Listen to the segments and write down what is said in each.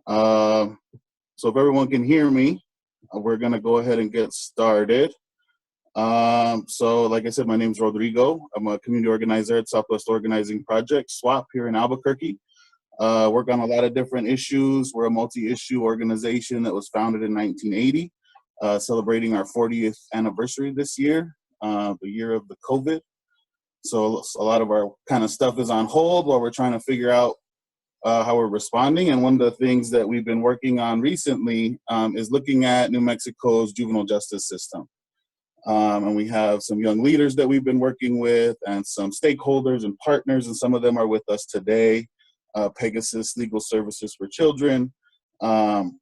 So if everyone can hear me, we're going to go ahead and get started. So like I said, my name is Rodrigo. I'm a community organizer at Southwest Organizing Project, SWAP, here in Albuquerque. Work on a lot of different issues. We're a multi-issue organization that was founded in 1980, celebrating our 40th anniversary this year, the year of the COVID. So a lot of our kind of stuff is on hold while we're trying to figure out how we're responding. And one of the things that we've been working on recently is looking at New Mexico's juvenile justice system. And we have some young leaders that we've been working with and some stakeholders and partners, and some of them are with us today. Pegasus Legal Services for Children. And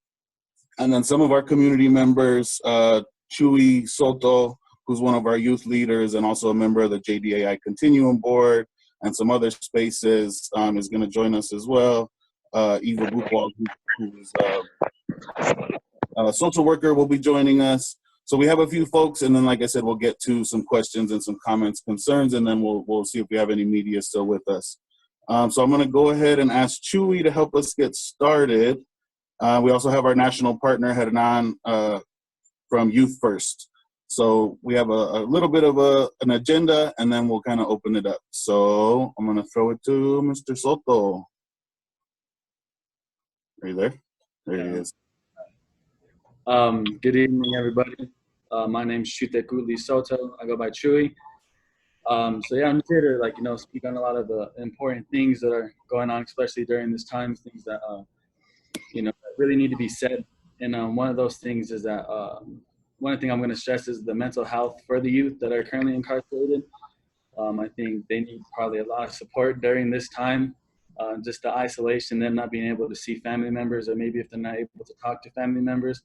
then some of our community members, Chuy Soto, who's one of our youth leaders and also a member of the JDAI Continuum Board, and some other spaces, is going to join us as well. Eva Buchwald, who is a social worker, will be joining us. So we have a few folks, and then, like I said, we'll get to some questions and some comments, concerns, and then we'll see if we have any media still with us. So I'm going to go ahead and ask Chuy to help us get started. We also have our national partner, Hernan, from Youth First. So we have a little bit of an agenda, and then we'll kind of open it up. So I'm going to throw it to Mr. Soto. Are you there? There he is. Good evening, everybody. My name's Chuy Soto. I go by Chuy. So yeah, I'm here to speak on a lot of the important things that are going on, especially during this time, things that that really need to be said. And one of those things is that one thing I'm going to stress is the mental health for the youth that are currently incarcerated. I think they need probably a lot of support during this time. Just the isolation, them not being able to see family members, or maybe if they're not able to talk to family members,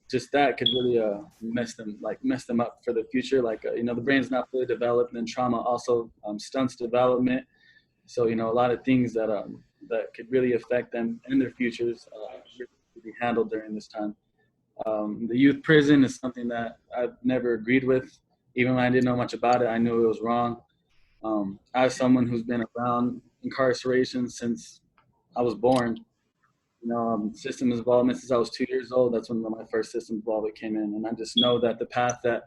just that could really mess them up for the future. The brain's not fully developed, and trauma also stunts development. So a lot of things that that could really affect them and their futures to be handled during this time. The youth prison is something that I've never agreed with. Even when I didn't know much about it, I knew it was wrong. As someone who's been around incarceration since I was born, system involvement since I was 2 years old, that's when my first system involvement came in. And I just know that the path that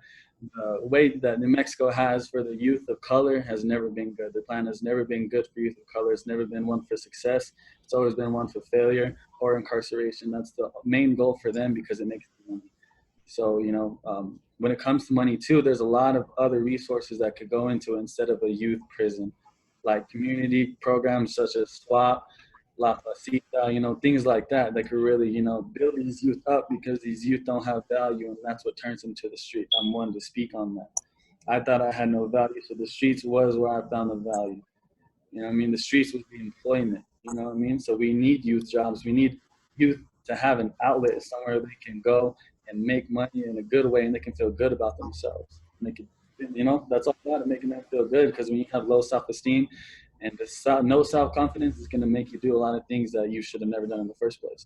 the way that New Mexico has for the youth of color has never been good. The plan has never been good for youth of color. It's never been one for success. It's always been one for failure or incarceration. That's the main goal for them because it makes them money. So, when it comes to money too, there's a lot of other resources that could go into it instead of a youth prison, like community programs such as SWAP, La Placita, things like that could really, build these youth up, because these youth don't have value, and that's what turns them to the street. I'm one to speak on that. I thought I had no value, so the streets was where I found the value. The streets was the employment, So we need youth jobs. We need youth to have an outlet somewhere they can go and make money in a good way, and they can feel good about themselves. And they can, that's all about it, making them feel good, because when you have low self-esteem, and no self-confidence is going to make you do a lot of things that you should have never done in the first place.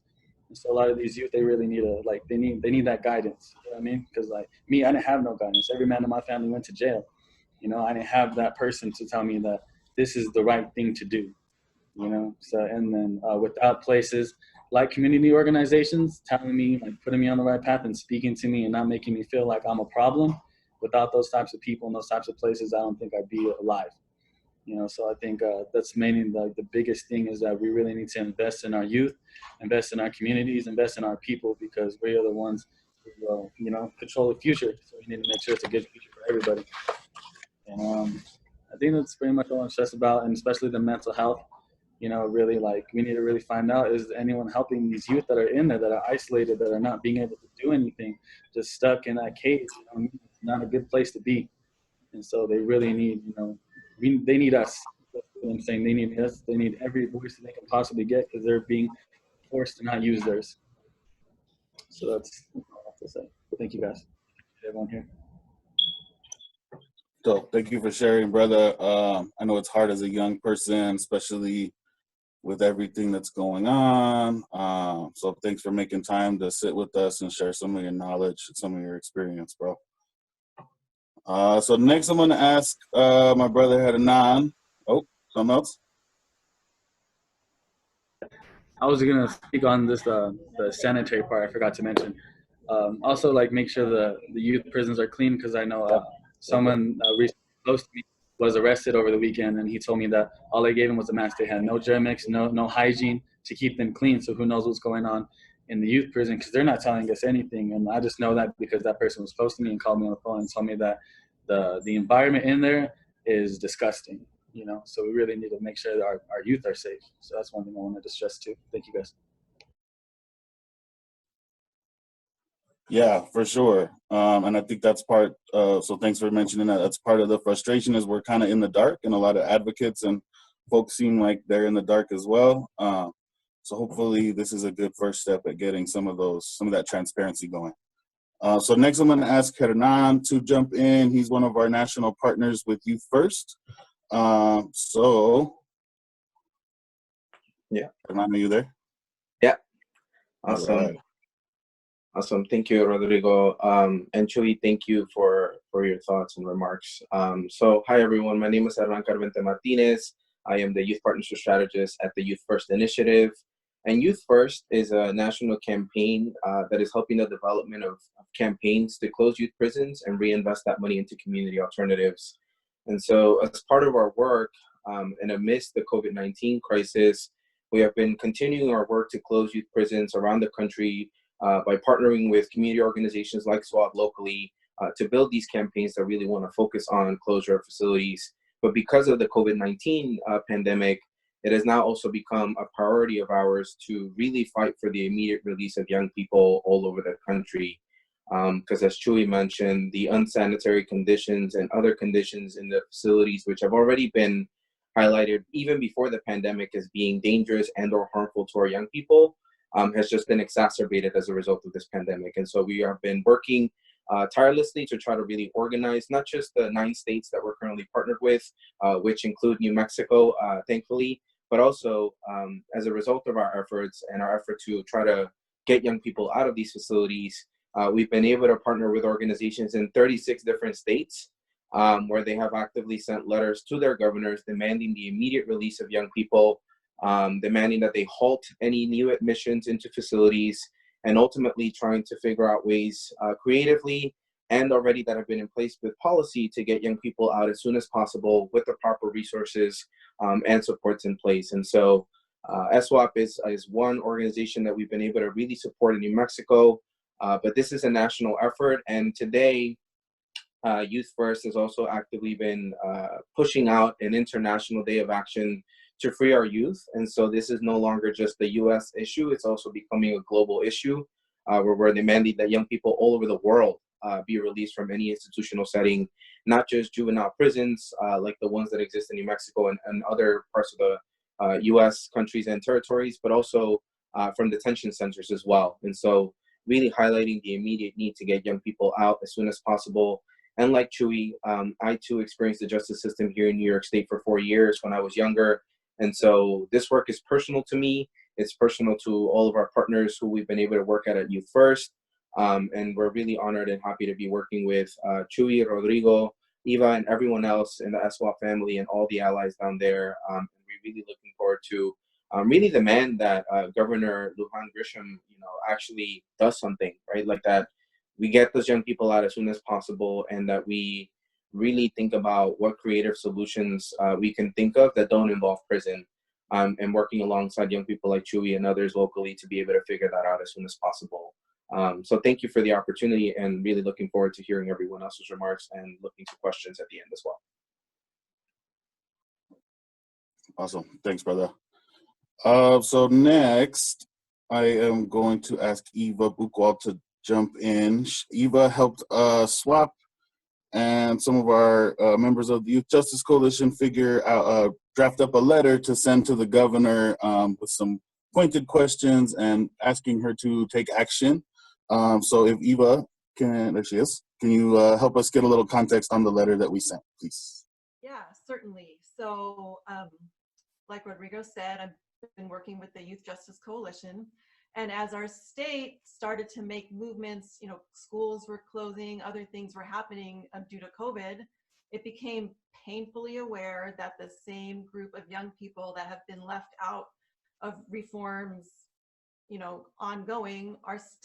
And so a lot of these youth, they really need they need that guidance. You know what I mean? Because me, I didn't have no guidance. Every man in my family went to jail. I didn't have that person to tell me that this is the right thing to do. So, and then without places like community organizations telling me, putting me on the right path and speaking to me and not making me feel like I'm a problem, without those types of people and those types of places, I don't think I'd be alive. So I think that's mainly the biggest thing, is that we really need to invest in our youth, invest in our communities, invest in our people, because we are the ones who, control the future. So we need to make sure it's a good future for everybody. And I think that's pretty much all I'm stressed about, and especially the mental health. Really, we need to really find out, is anyone helping these youth that are in there, that are isolated, that are not being able to do anything, just stuck in that cage. It's not a good place to be. And so they really need, they need us. That's what I'm saying. They need us. They need every voice that they can possibly get, because they're being forced to not use theirs. So that's all I have to say. Thank you, guys. Everyone here. So thank you for sharing, brother. I know it's hard as a young person, especially with everything that's going on. So thanks for making time to sit with us and share some of your knowledge, some of your experience, bro. So next I'm going to ask my brother Hernan. Oh, something else? I was gonna speak on this the sanitary part. I forgot to mention. Also, like make sure the youth prisons are clean because I know someone recently close to me was arrested over the weekend, and he told me that all they gave him was a mask. They had no germics, no hygiene to keep them clean. So who knows what's going on in the youth prison because they're not telling us anything. And I just know that because that person was close to me and called me on the phone and told me that the environment in there is disgusting. You know, so we really need to make sure that our youth are safe. So that's one thing I wanted to stress too. Thank you guys. Yeah, for sure. And I think that's part, so thanks for mentioning that. That's part of the frustration is we're kind of in the dark and a lot of advocates and folks seem like they're in the dark as well. So hopefully this is a good first step at getting some of that transparency going. So next I'm gonna ask Hernan to jump in. He's one of our national partners with Youth First. Yeah. Hernan, are you there? Yeah. Awesome. Right. Awesome. Thank you, Rodrigo. And Chuy, thank you for your thoughts and remarks. So hi, everyone. My name is Hernan Carvente Martinez. I am the Youth Partnership Strategist at the Youth First Initiative. And Youth First is a national campaign that is helping the development of campaigns to close youth prisons and reinvest that money into community alternatives. And so as part of our work and amidst the COVID-19 crisis, we have been continuing our work to close youth prisons around the country by partnering with community organizations like SWAP locally to build these campaigns that really want to focus on closure of facilities. But because of the COVID-19 pandemic, it has now also become a priority of ours to really fight for the immediate release of young people all over the country. Because as Chuy mentioned, the unsanitary conditions and other conditions in the facilities, which have already been highlighted even before the pandemic as being dangerous and or harmful to our young people, has just been exacerbated as a result of this pandemic. And so we have been working tirelessly to try to really organize not just the 9 states that we're currently partnered with, which include New Mexico, thankfully, but also as a result of our efforts and our effort to try to get young people out of these facilities, we've been able to partner with organizations in 36 different states where they have actively sent letters to their governors demanding the immediate release of young people, demanding that they halt any new admissions into facilities, and ultimately trying to figure out ways creatively and already that have been in place with policy to get young people out as soon as possible with the proper resources and supports in place. And so SWAP is one organization that we've been able to really support in New Mexico, but this is a national effort. And today, Youth First has also actively been pushing out an international day of action to free our youth. And so this is no longer just the US issue, it's also becoming a global issue where we're demanding that young people all over the world be released from any institutional setting, not just juvenile prisons like the ones that exist in New Mexico and other parts of the US countries and territories, but also from detention centers as well. And so really highlighting the immediate need to get young people out as soon as possible. And like Chuy, I too experienced the justice system here in New York State for 4 years when I was younger. And so this work is personal to me. It's personal to all of our partners who we've been able to work at Youth First. And we're really honored and happy to be working with Chuy, Rodrigo, Eva, and everyone else in the SWAP family and all the allies down there. And we're really looking forward to really demand that Governor Lujan Grisham, actually does something, right? Like that we get those young people out as soon as possible, and that we really think about what creative solutions we can think of that don't involve prison, and working alongside young people like Chuy and others locally to be able to figure that out as soon as possible. So thank you for the opportunity, and really looking forward to hearing everyone else's remarks and looking to questions at the end as well. Awesome. Thanks, brother. So next, I am going to ask Eva Buchwald to jump in. Eva helped SWAP and some of our members of the Youth Justice Coalition draft up a letter to send to the governor with some pointed questions and asking her to take action. So if Eva there she is. Can you help us get a little context on the letter that we sent, please? Yeah, certainly. So like Rodrigo said, I've been working with the Youth Justice Coalition. And as our state started to make movements, schools were closing, other things were happening due to COVID, it became painfully aware that the same group of young people that have been left out of reforms, you know, ongoing,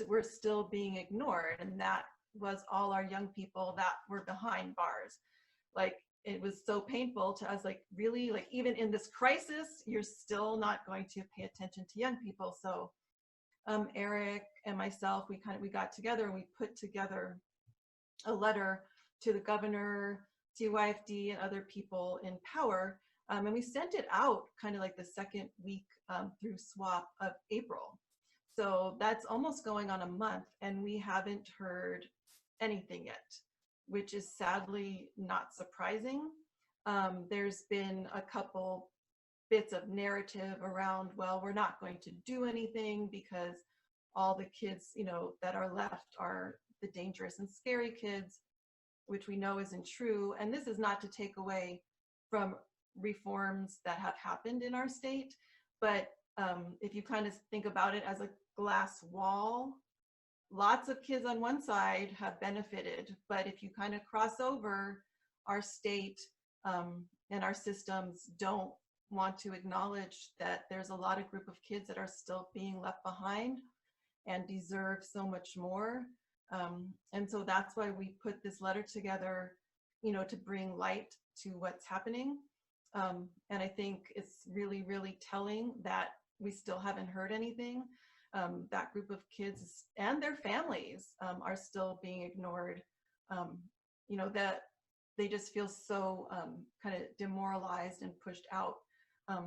we're still being ignored. And that was all our young people that were behind bars. Like, it was so painful to us, like, really, like, even in this crisis, you're still not going to pay attention to young people. So Eric and myself, we got together and we put together a letter to the governor, CYFD, and other people in power. And we sent it out kind of like the second week through SWAP of April. So that's almost going on a month, and we haven't heard anything yet, which is sadly not surprising. There's been a couple bits of narrative around, well, we're not going to do anything because all the kids, you know, that are left are the dangerous and scary kids, which we know isn't true. And this is not to take away from reforms that have happened in our state, but if you kind of think about it as a glass wall, lots of kids on one side have benefited, but if you kind of cross over, our state and our systems don't want to acknowledge that there's a lot of group of kids that are still being left behind and deserve so much more. And so that's why we put this letter together, you know, to bring light to what's happening. And I think it's really, really telling that we still haven't heard anything. That group of kids and their families are still being ignored. You know, that they just feel so kind of demoralized and pushed out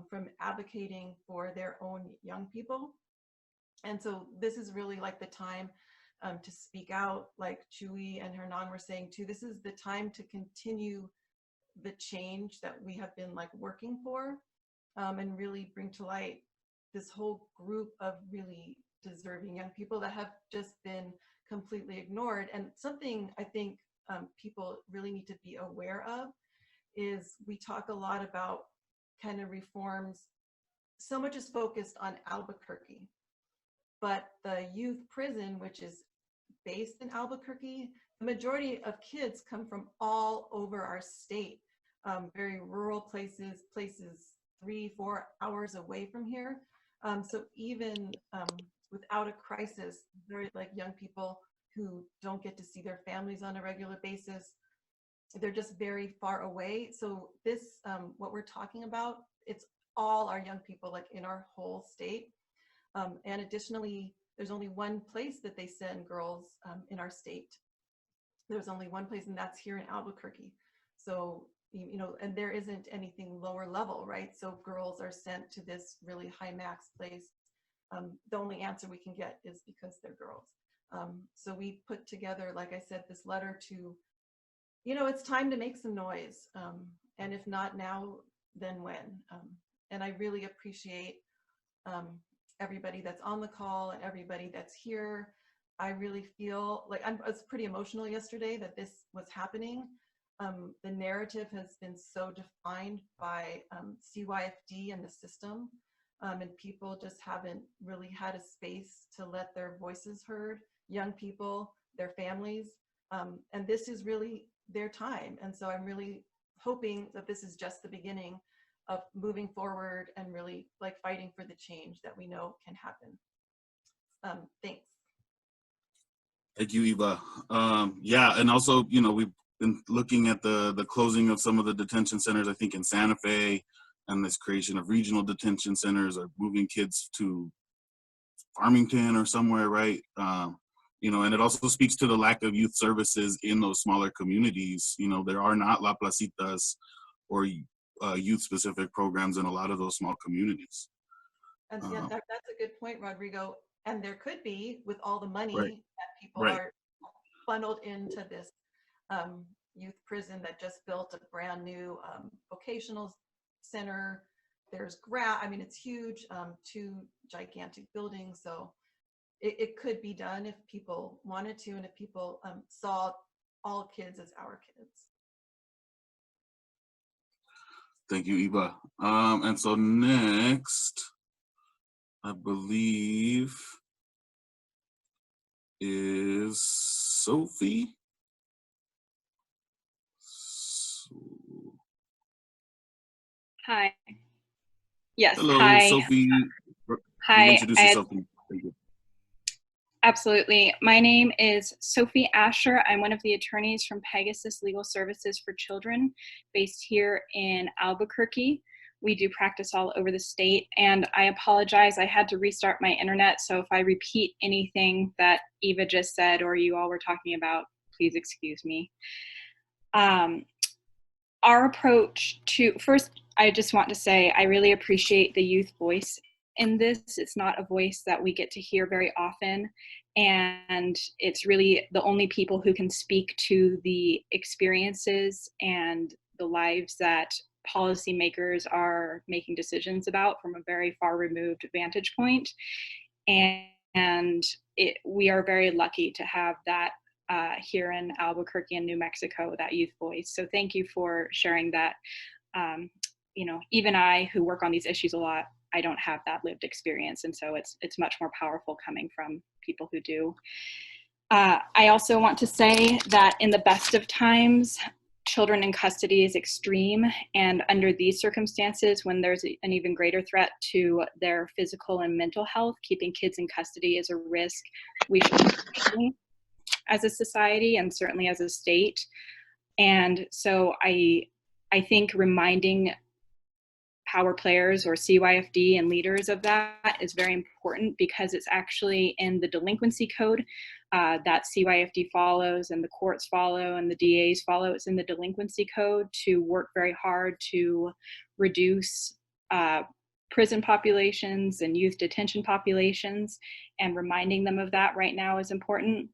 from advocating for their own young people. And so this is really like the time to speak out, like Chuy and Hernan were saying too. This is the time to continue the change that we have been like working for, and really bring to light this whole group of really deserving young people that have just been completely ignored. And something I think people really need to be aware of is we talk a lot about kind of reforms. So much is focused on Albuquerque, but the youth prison, which is based in Albuquerque, the majority of kids come from all over our state, very rural places 3-4 hours away from here. So even without a crisis, very like young people who don't get to see their families on a regular basis, they're just very far away. So this, what we're talking about, it's all our young people like in our whole state. And additionally, there's only one place that they send girls in our state. There's only one place, and that's here in Albuquerque. So, you know, and there isn't anything lower level, right? So girls are sent to this really high max place. The only answer we can get is because they're girls. So we put together, like I said, this letter to, you know, it's time to make some noise. And if not now, then when? And I really appreciate everybody that's on the call and everybody that's here. I really feel like I was pretty emotional yesterday that this was happening. The narrative has been so defined by CYFD and the system, and people just haven't really had a space to let their voices heard, young people, their families, and this is really their time. And so I'm really hoping that this is just the beginning of moving forward and really like fighting for the change that we know can happen. Thanks. Thank you, Eva. Yeah, and also, you know, we've been looking at the closing of some of the detention centers, I think in Santa Fe, and this creation of regional detention centers, or moving kids to Farmington or somewhere, right? You know, and it also speaks to the lack of youth services in those smaller communities. You know, there are not La Placitas or youth-specific programs in a lot of those small communities. And yeah, that's a good point, Rodrigo. And there could be, with all the money Right. that people are funneled into this youth prison that just built a brand new vocational center. There's I mean, it's huge, 2 gigantic buildings. So it could be done if people wanted to, and if people saw all kids as our kids. Thank you, Eva. And so next, I believe, is Sophie. Hi. Yes. Hello, hi. Sophie. Hi. Introduce yourself. Thank you. Absolutely. My name is Sophie Asher. I'm one of the attorneys from Pegasus Legal Services for Children based here in Albuquerque. We do practice all over the state, and I apologize. I had to restart my internet, so if I repeat anything that Eva just said or you all were talking about, please excuse me. Our approach to, first, I just want to say I really appreciate the youth voice in this. It's not a voice that we get to hear very often, and it's really the only people who can speak to the experiences and the lives that policymakers are making decisions about from a very far removed vantage point. And we are very lucky to have that here in Albuquerque and New Mexico, that youth voice. So thank you for sharing that. You know, even I, who work on these issues a lot, I don't have that lived experience. And so it's much more powerful coming from people who do. I also want to say that in the best of times, children in custody is extreme. And under these circumstances, when there's an even greater threat to their physical and mental health, keeping kids in custody is a risk we should be as a society and certainly as a state. And so I think reminding power players or CYFD and leaders of that is very important, because it's actually in the delinquency code that CYFD follows and the courts follow and the DAs follow. It's in the delinquency code to work very hard to reduce prison populations and youth detention populations, and reminding them of that right now is important.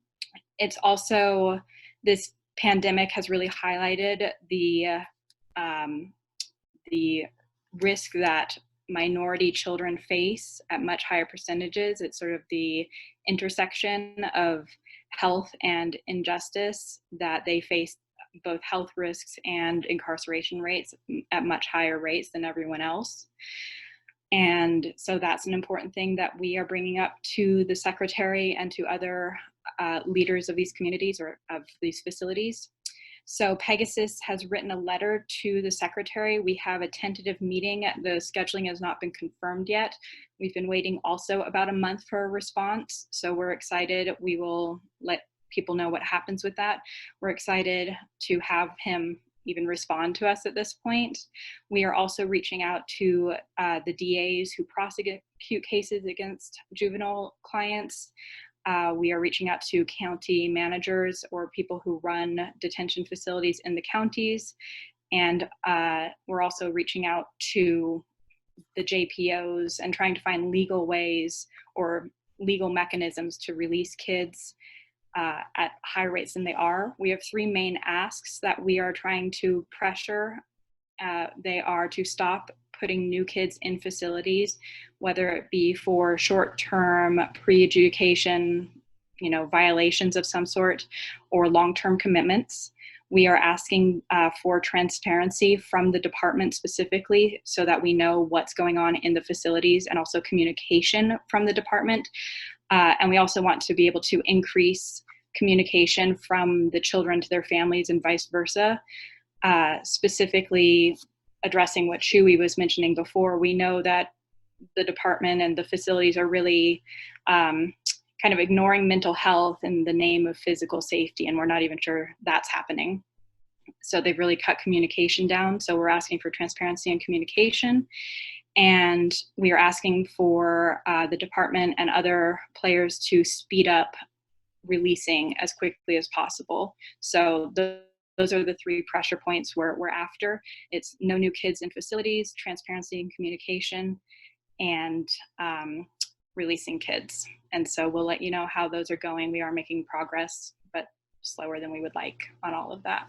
It's also, this pandemic has really highlighted the risk that minority children face at much higher percentages. It's sort of the intersection of health and injustice, that they face both health risks and incarceration rates at much higher rates than everyone else. And so that's an important thing that we are bringing up to the secretary and to other leaders of these communities or of these facilities. So Pegasus has written a letter to the secretary. We have a tentative meeting. The scheduling has not been confirmed yet. We've been waiting also about a month for a response. So we're excited. We will let people know what happens with that. We're excited to have him even respond to us at this point. We are also reaching out to the DAs who prosecute cases against juvenile clients. We are reaching out to county managers or people who run detention facilities in the counties. And we're also reaching out to the JPOs and trying to find legal ways or legal mechanisms to release kids at higher rates than they are. We have three main asks that we are trying to pressure. They are to stop putting new kids in facilities, whether it be for short-term pre-adjudication, violations of some sort, or long-term commitments. We are asking for transparency from the department specifically, so that we know what's going on in the facilities, and also communication from the department. And we also want to be able to increase communication from the children to their families and vice versa. Specifically addressing what Shui was mentioning before, we know that the department and the facilities are really kind of ignoring mental health in the name of physical safety, and we're not even sure that's happening. So they've really cut communication down. So we're asking for transparency and communication. And we are asking for the department and other players to speed up releasing as quickly as possible. So those are the three pressure points we're after. It's no new kids in facilities, transparency and communication, and releasing kids. And so we'll let you know how those are going. We are making progress, but slower than we would like on all of that.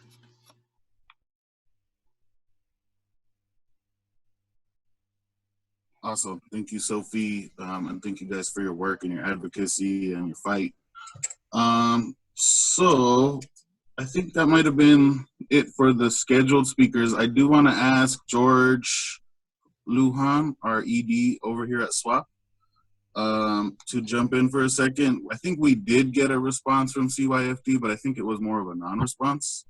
Awesome. Thank you, Sophie. And thank you guys for your work and your advocacy and your fight. So I think that might have been it for the scheduled speakers. I do want to ask George Lujan, our ED over here at SWAP, to jump in for a second. I think we did get a response from CYFD, but I think it was more of a non-response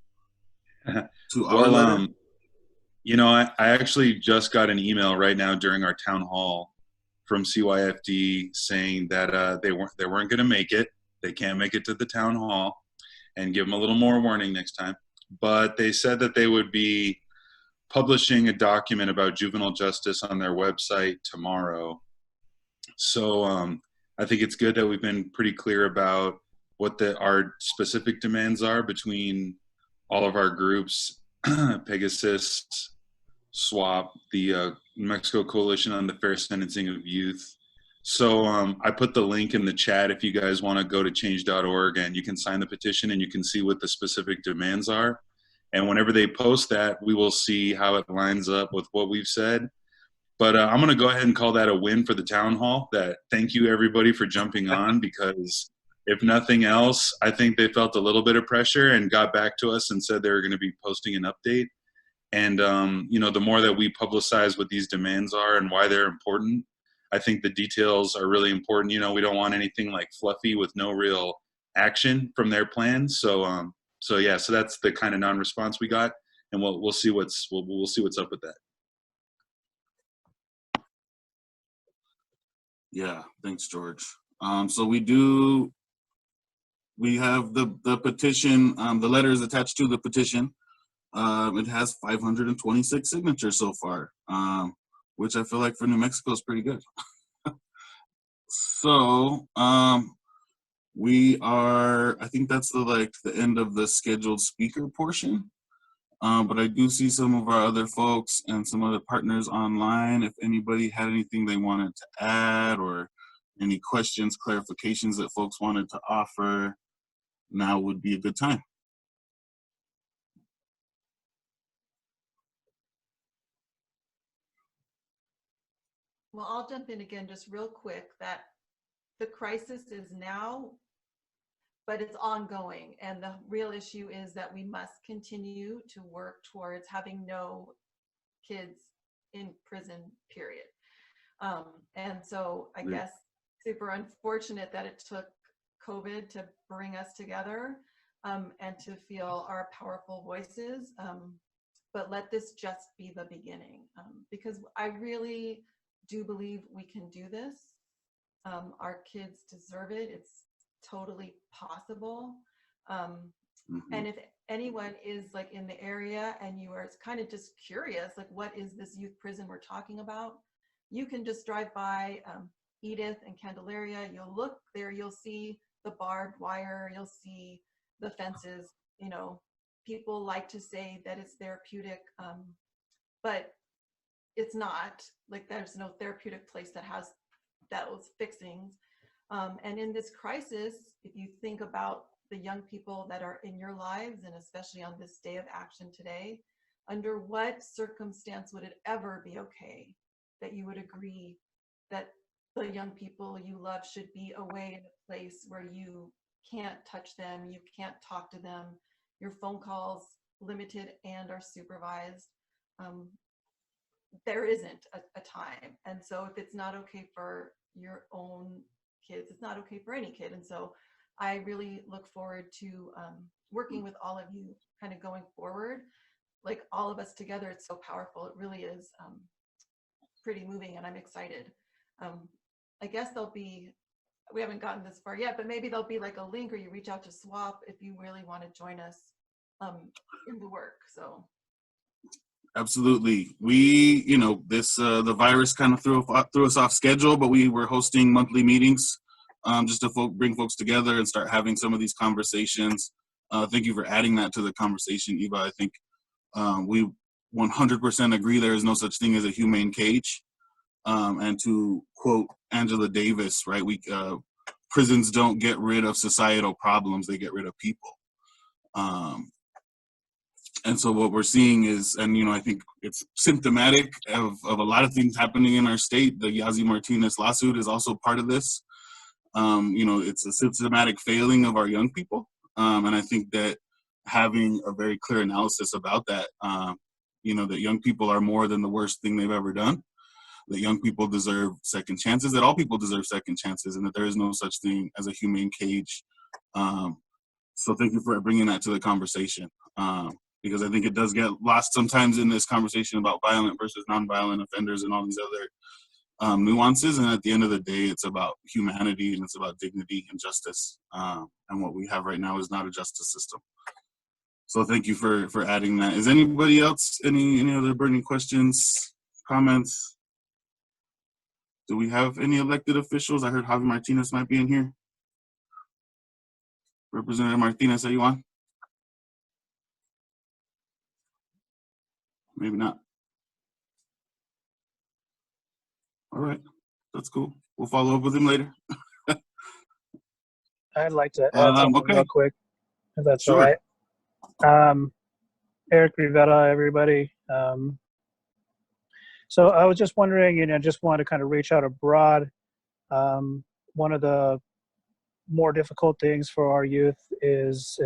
to our letter. I actually just got an email right now during our town hall from CYFD saying that they weren't going to make it. They can't make it to the town hall, and give them a little more warning next time. But they said that they would be publishing a document about juvenile justice on their website tomorrow. So I think it's good that we've been pretty clear about what our specific demands are between all of our groups, Pegasus, SWAP, the New Mexico Coalition on the Fair Sentencing of Youth. So I put the link in the chat if you guys want to go to change.org, and you can sign the petition and you can see what the specific demands are. And whenever they post that, we will see how it lines up with what we've said. But I'm going to go ahead and call that a win for the town hall. Thank you everybody for jumping on, because if nothing else, I think they felt a little bit of pressure and got back to us and said they were going to be posting an update. And the more that we publicize what these demands are and why they're important, I think the details are really important. We don't want anything like fluffy with no real action from their plans. So that's the kind of non-response we got, and we'll see what's up with that. Yeah, thanks, George. So we have the petition. The letter is attached to the petition. It has 526 signatures so far, which I feel like for New Mexico is pretty good. So I think that's the end of the scheduled speaker portion. But I do see some of our other folks and some other partners online. If anybody had anything they wanted to add, or any questions, clarifications that folks wanted to offer, now would be a good time. Well, I'll jump in again just real quick, that the crisis is now, but it's ongoing. And the real issue is that we must continue to work towards having no kids in prison, period. And so I guess super unfortunate that it took COVID to bring us together and to feel our powerful voices. But let this just be the beginning, because I really do believe we can do this. Our kids deserve it. It's totally possible. And if anyone is in the area and you are kind of just curious, what is this youth prison we're talking about? You can just drive by Edith and Candelaria. You'll look there, you'll see the barbed wire, you'll see the fences. People like to say that it's therapeutic, but it's not. There's no therapeutic place that has those fixings. And in this crisis, if you think about the young people that are in your lives, and especially on this day of action today, under what circumstance would it ever be okay that you would agree that the young people you love should be away in a place where you can't touch them, you can't talk to them, your phone calls limited and are supervised? There isn't a time. And so if it's not okay for your own kids, it's not okay for any kid. And so I really look forward to working with all of you kind of going forward. All of us together, it's so powerful. It really is pretty moving, and I'm excited. I guess we haven't gotten this far yet, but maybe there'll be a link, or you reach out to SWAP if you really want to join us in the work. So absolutely. We, the virus kind of threw us off schedule, but we were hosting monthly meetings just to bring folks together and start having some of these conversations. Thank you for adding that to the conversation, Eva. I think we 100% agree there is no such thing as a humane cage. And to quote Angela Davis, right, prisons don't get rid of societal problems, they get rid of people. And so what we're seeing is, and I think it's symptomatic of a lot of things happening in our state. The Yazzie Martinez lawsuit is also part of this. It's a systematic failing of our young people. And I think that having a very clear analysis about that, that young people are more than the worst thing they've ever done, that young people deserve second chances, that all people deserve second chances, and that there is no such thing as a humane cage. So thank you for bringing that to the conversation, because I think it does get lost sometimes in this conversation about violent versus nonviolent offenders and all these other nuances. And at the end of the day, it's about humanity and it's about dignity and justice. And what we have right now is not a justice system. So thank you for adding that. Is anybody else, any other burning questions, comments? Do we have any elected officials? I heard Javi Martinez might be in here. Representative Martinez, are you on? Maybe not. All right, that's cool. We'll follow up with him later. I'd like to add something okay. real quick, if that's Sure. all right. Eric Rivera, everybody. So I was just wondering, just want to kind of reach out abroad. One of the more difficult things for our youth is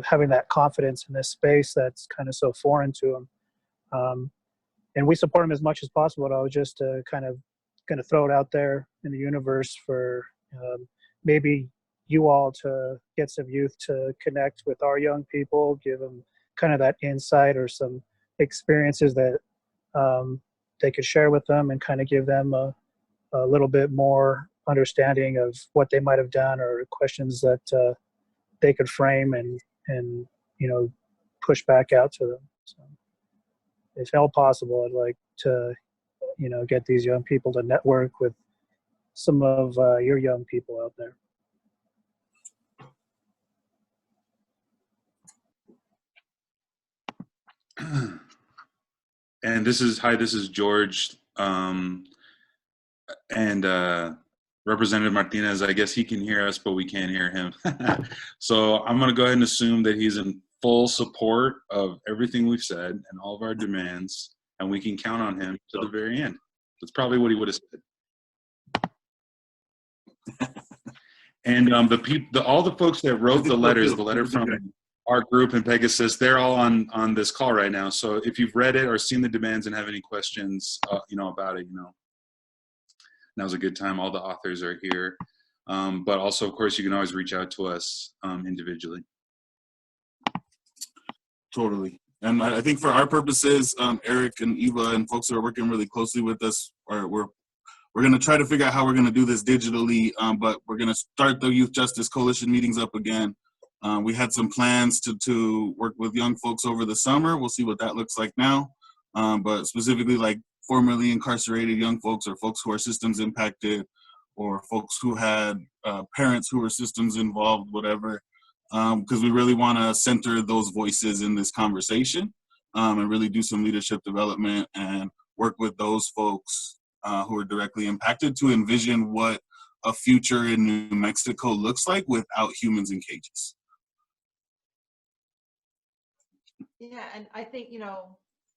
having that confidence in this space that's kind of so foreign to them. And we support them as much as possible. I was just kind of going to throw it out there in the universe for maybe you all to get some youth to connect with our young people, give them kind of that insight or some experiences that they could share with them and kind of give them a little bit more understanding of what they might have done or questions that they could frame and push back out to them. So if all possible, I'd like to get these young people to network with some of your young people out there. And this is George, and Representative Martinez. I guess he can hear us, but we can't hear him. So I'm going to go ahead and assume that he's in full support of everything we've said and all of our demands, and we can count on him to the very end. That's probably what he would have said. And all the folks that wrote the letter from our group in Pegasus, they're all on this call right now. So if you've read it or seen the demands and have any questions, about it, now's a good time. All the authors are here. But also, of course, you can always reach out to us individually. Totally. And I think for our purposes, Eric and Eva and folks who are working really closely with us, we're going to try to figure out how we're going to do this digitally, but we're going to start the Youth Justice Coalition meetings up again. We had some plans to work with young folks over the summer. We'll see what that looks like now. But specifically like formerly incarcerated young folks or folks who are systems impacted or folks who had parents who were systems involved, whatever. Because we really want to center those voices in this conversation and really do some leadership development and work with those folks who are directly impacted to envision what a future in New Mexico looks like without humans in cages. Yeah, and I think,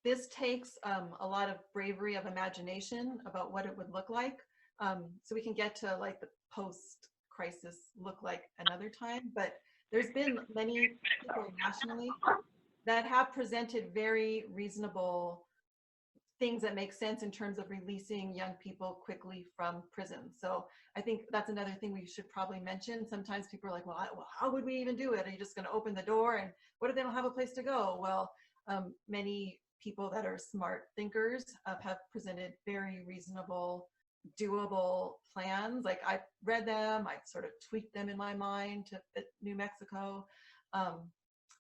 this takes a lot of bravery of imagination about what it would look like. So we can get to like the post-crisis look like another time, but there's been many people nationally that have presented very reasonable things that make sense in terms of releasing young people quickly from prison. So I think that's another thing we should probably mention. Sometimes people are like, well, how would we even do it? Are you just going to open the door? And what if they don't have a place to go? Well, many people that are smart thinkers have presented very reasonable, doable plans. Like I read them, I sort of tweaked them in my mind to fit New Mexico.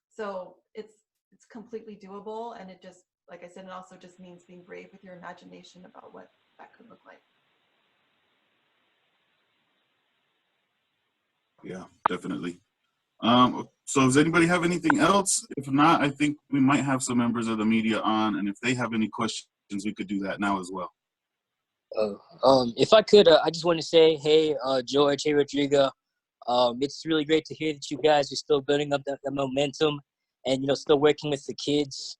So it's completely doable, and it just, like I said, it also just means being brave with your imagination about what that could look like. Yeah, definitely. So does anybody have anything else? If not, I think we might have some members of the media on, and if they have any questions, we could do that now as well. If I could, I just want to say, hey, George, hey, Rodrigo. It's really great to hear that you guys are still building up that momentum and, still working with the kids.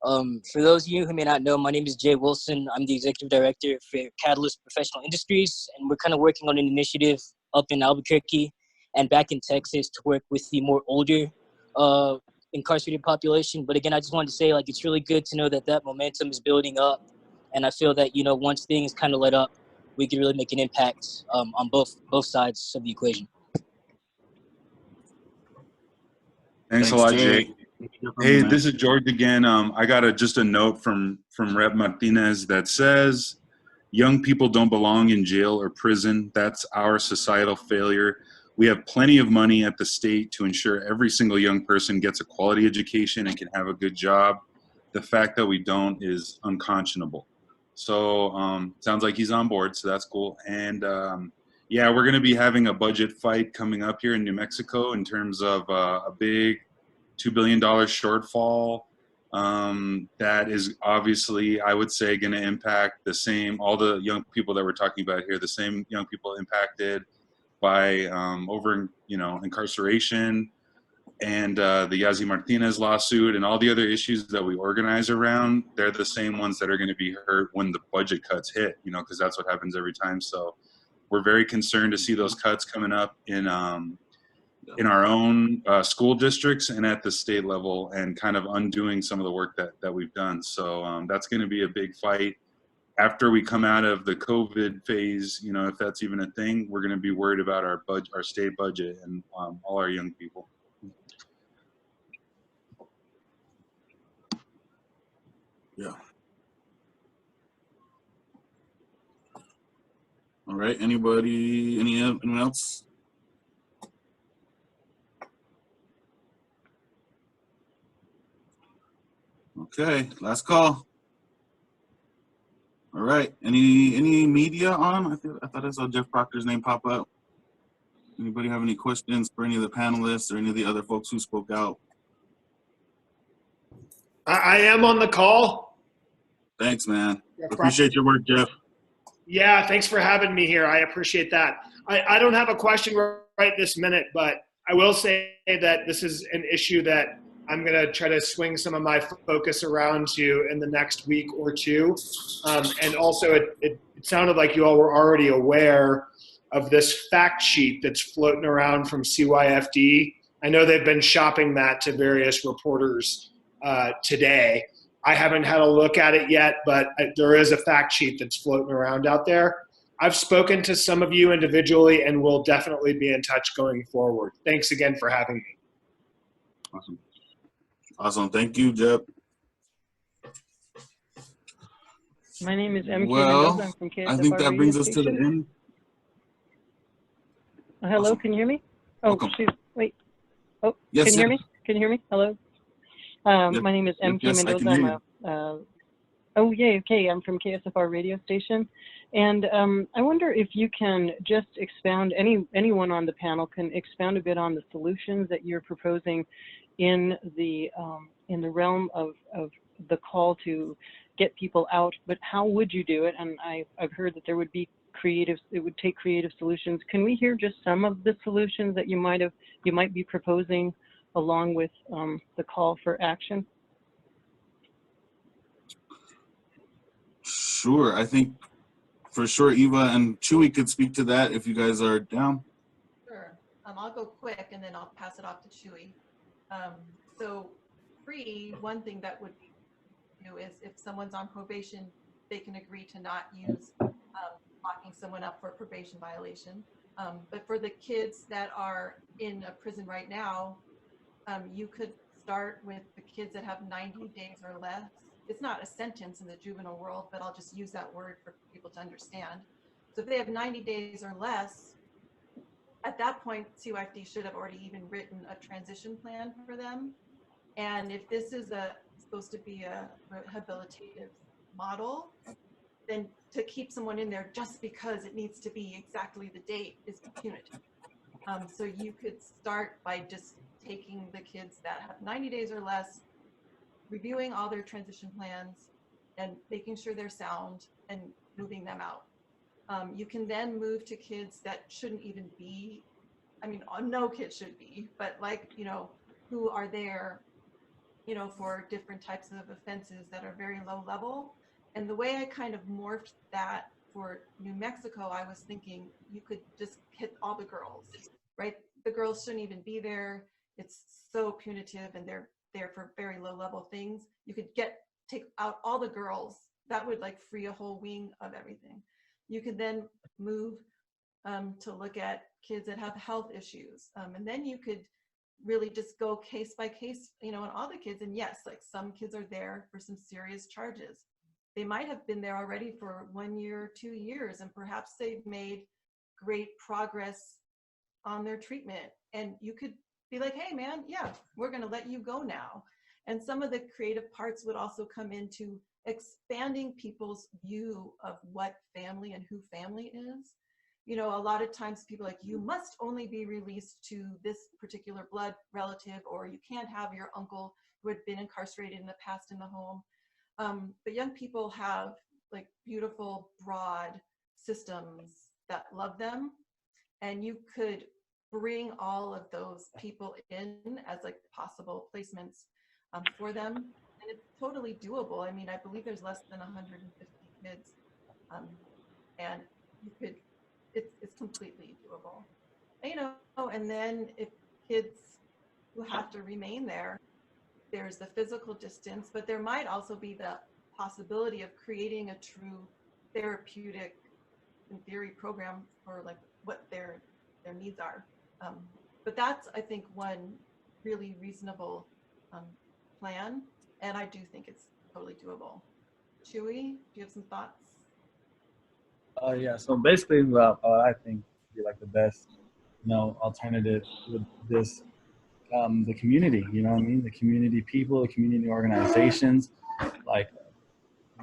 For those of you who may not know, my name is Jay Wilson. I'm the executive director for Catalyst Professional Industries, and we're kind of working on an initiative up in Albuquerque and back in Texas to work with the more older incarcerated population. But again, I just wanted to say, it's really good to know that momentum is building up. And I feel that, once things kind of let up, we can really make an impact on both sides of the equation. Thanks a lot, Jay. Hey, this is George again. I got just a note from Rep Martinez that says, young people don't belong in jail or prison. That's our societal failure. We have plenty of money at the state to ensure every single young person gets a quality education and can have a good job. The fact that we don't is unconscionable. So sounds like he's on board, so that's cool. And yeah, we're going to be having a budget fight coming up here in New Mexico in terms of a big $2 billion shortfall. That is obviously, I would say, going to impact all the young people that we're talking about here, the same young people impacted by incarceration and the Yazzie Martinez lawsuit and all the other issues that we organize around. They're the same ones that are going to be hurt when the budget cuts hit, because that's what happens every time. So we're very concerned to see those cuts coming up in our own school districts and at the state level, and kind of undoing some of the work that we've done. So that's going to be a big fight. After we come out of the COVID phase, if that's even a thing, we're going to be worried about our state budget and all our young people. Yeah. All right. Anyone else? Okay, last call. All right. Any media on? I thought I saw Jeff Proctor's name pop up. Anybody have any questions for any of the panelists or any of the other folks who spoke out? I am on the call. Thanks, man. Jeff Appreciate your work, Jeff. Yeah, thanks for having me here. I appreciate that. I don't have a question right this minute, but I will say that this is an issue that I'm going to try to swing some of my focus around to in the next week or two. And also, it sounded like you all were already aware of this fact sheet that's floating around from CYFD. I know they've been shopping that to various reporters today. I haven't had a look at it yet, but there is a fact sheet that's floating around out there. I've spoken to some of you individually and will definitely be in touch going forward. Thanks again for having me. Awesome. Thank you, Jeff. My name is MK Well, Mendoza. I'm from KSFR I think that radio brings us to the station. end. Hello, Awesome. Can you hear me? Oh, Welcome. shoot. Wait. Oh, Yes, can you hear yes. me? Can you hear me? Hello. Yep. My name is Yep, MK yes, I Mendoza. can hear you. Oh, yay. Okay. I'm from KSFR radio station. And I wonder if you can just expound, anyone on the panel can expound a bit on the solutions that you're proposing in the realm of the call to get people out, but how would you do it? And I've heard that there would be it would take creative solutions. Can we hear just some of the solutions that you might be proposing along with the call for action? Sure. I think for sure Eva and Chewy could speak to that if you guys are down. Sure. I'll go quick and then I'll pass it off to Chewy. So one thing that would do is if someone's on probation, they can agree to not use locking someone up for a probation violation. But for the kids that are in a prison right now, you could start with the kids that have 90 days or less. It's not a sentence in the juvenile world, but I'll just use that word for people to understand. So if they have 90 days or less, at that point, CYFD should have already even written a transition plan for them. And if this is supposed to be a rehabilitative model, then to keep someone in there just because it needs to be exactly the date is punitive. So you could start by just taking the kids that have 90 days or less, reviewing all their transition plans and making sure they're sound and moving them out. You can then move to kids that shouldn't even be, no kid should be, but who are there, for different types of offenses that are very low level. And the way I kind of morphed that for New Mexico, I was thinking you could just hit all the girls, right? The girls shouldn't even be there. It's so punitive and they're there for very low level things. You could take out all the girls. That would free a whole wing of everything. You could then move to look at kids that have health issues. And then you could really just go case by case, on all the kids. And yes, some kids are there for some serious charges. they might have been there already for 1 year, 2 years, and perhaps they've made great progress on their treatment. And you could be like, hey man, yeah, we're gonna let you go now. And some of the creative parts would also come into expanding people's view of what family and who family is. You know, a lot of times people are like, you must only be released to this particular blood relative, or you can't have your uncle who had been incarcerated in the past in the home. But young people have like beautiful, broad systems that love them. And you could bring all of those people in as like possible placements for them. And it's totally doable. I mean, I believe there's less than 150 kids. And you could, it's completely doable. And, you know, and then if kids who have to remain there, there's the physical distance, but there might also be the possibility of creating a true therapeutic, in theory, program for like what their needs are. But that's, I think, one really reasonable plan, and I do think it's totally doable. Chewy, do you have some thoughts? Yeah, so basically, I think would be like the best, alternative with this, the community, you know what I mean? The community people, the community organizations, like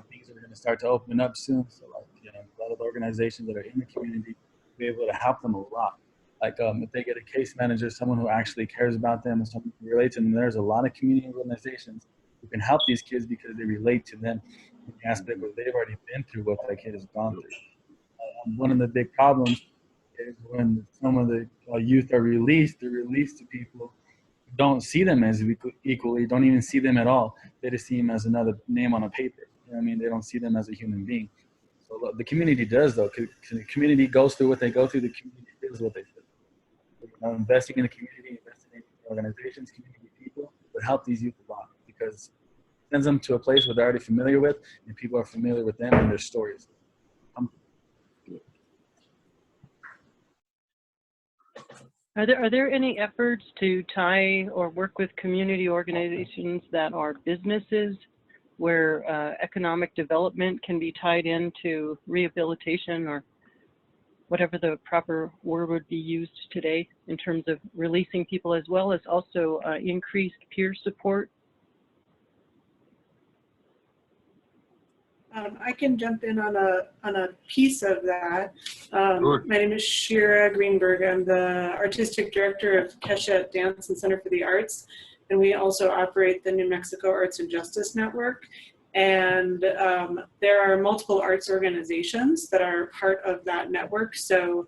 things are going to start to open up soon. So like, a lot of the organizations that are in the community will be able to help them a lot. Like if they get a case manager, someone who actually cares about them and someone who relates to them, there's a lot of community organizations who can help these kids because they relate to them in the aspect where they've already been through what that kid has gone through. One of the big problems is when some of the youth are released, they're released to people who don't see them as equally, don't even see them at all. They just see them as another name on a paper. You know what I mean? They don't see them as a human being. So the community does, though. The community goes through what they go through. The community feels what they feel. Investing in the community, investing in organizations, community people would help these youth a lot because it sends them to a place where they're already familiar with, and people are familiar with them and their stories. Are there any efforts to tie or work with community organizations that are businesses where economic development can be tied into rehabilitation, or whatever the proper word would be used today, in terms of releasing people, as well as also increased peer support? I can jump in on a piece of that. Sure. My name is Shira Greenberg. I'm the artistic director of Keshet Dance and Center for the Arts, and we also operate the New Mexico Arts and Justice Network. And there are multiple arts organizations that are part of that network. So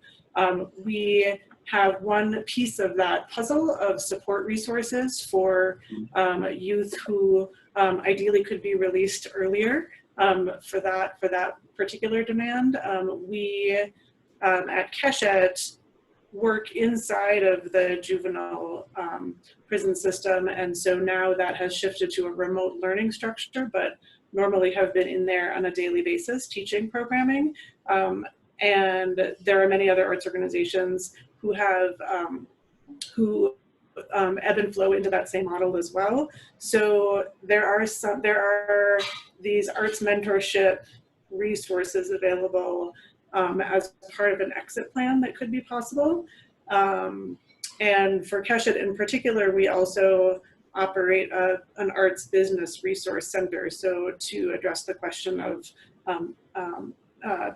we have one piece of that puzzle of support resources for youth who ideally could be released earlier for that particular demand. We at Keshet work inside of the juvenile prison system, and so now that has shifted to a remote learning structure, but normally have been in there on a daily basis teaching programming. And there are many other arts organizations who have ebb and flow into that same model as well. So there are these arts mentorship resources available as part of an exit plan that could be possible. And for Keshet in particular, we also operate an arts business resource center. So to address the question of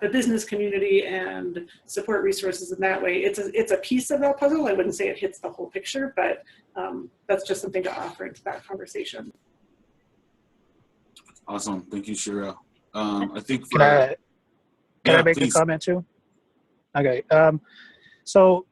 the business community and support resources in that way, it's a piece of that puzzle. I wouldn't say it hits the whole picture, but that's just something to offer into that conversation. Awesome, thank you, Shira. I think Can I make a comment too? Okay, so